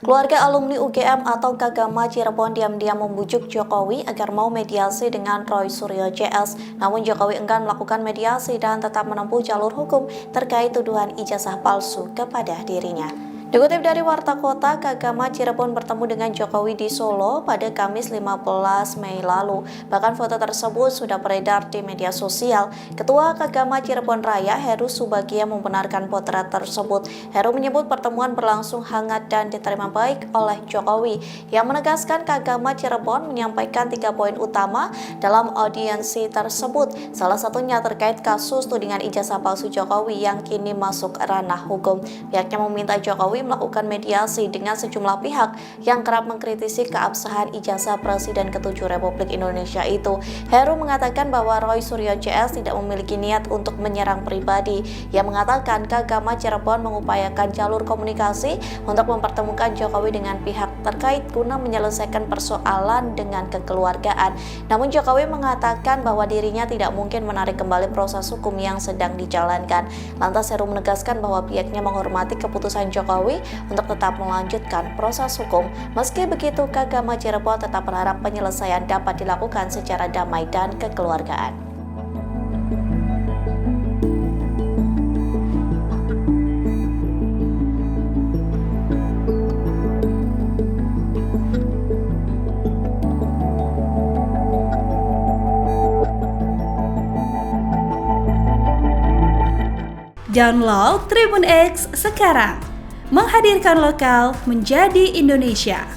Keluarga alumni UGM atau Kagama Cirebon diam-diam membujuk Jokowi agar mau mediasi dengan Roy Suryo CS. Namun Jokowi enggan melakukan mediasi dan tetap menempuh jalur hukum terkait tuduhan ijazah palsu kepada dirinya. Dikutip dari Warta Kota, Kagama Cirebon bertemu dengan Jokowi di Solo pada Kamis 15 Mei lalu. Bahkan foto tersebut sudah beredar di media sosial. Ketua Kagama Cirebon Raya, Heru Subagia, membenarkan potret tersebut. Heru menyebut pertemuan berlangsung hangat dan diterima baik oleh Jokowi, yang menegaskan Kagama Cirebon menyampaikan 3 poin utama dalam audiensi tersebut. Salah satunya terkait kasus tudingan ijazah palsu Jokowi yang kini masuk ranah hukum. Pihaknya meminta Jokowi melakukan mediasi dengan sejumlah pihak yang kerap mengkritisi keabsahan ijazah Presiden ke-7 Republik Indonesia itu. Heru mengatakan bahwa Roy Suryo CS tidak memiliki niat untuk menyerang pribadi. Ia mengatakan Kagama Cirebon mengupayakan jalur komunikasi untuk mempertemukan Jokowi dengan pihak terkait guna menyelesaikan persoalan dengan kekeluargaan. Namun Jokowi mengatakan bahwa dirinya tidak mungkin menarik kembali proses hukum yang sedang dijalankan. Lantas Heru menegaskan bahwa pihaknya menghormati keputusan Jokowi untuk tetap melanjutkan proses hukum. Meski begitu, Kagama Cirebon tetap berharap penyelesaian dapat dilakukan secara damai dan kekeluargaan. Download Tribun X sekarang, menghadirkan lokal menjadi Indonesia.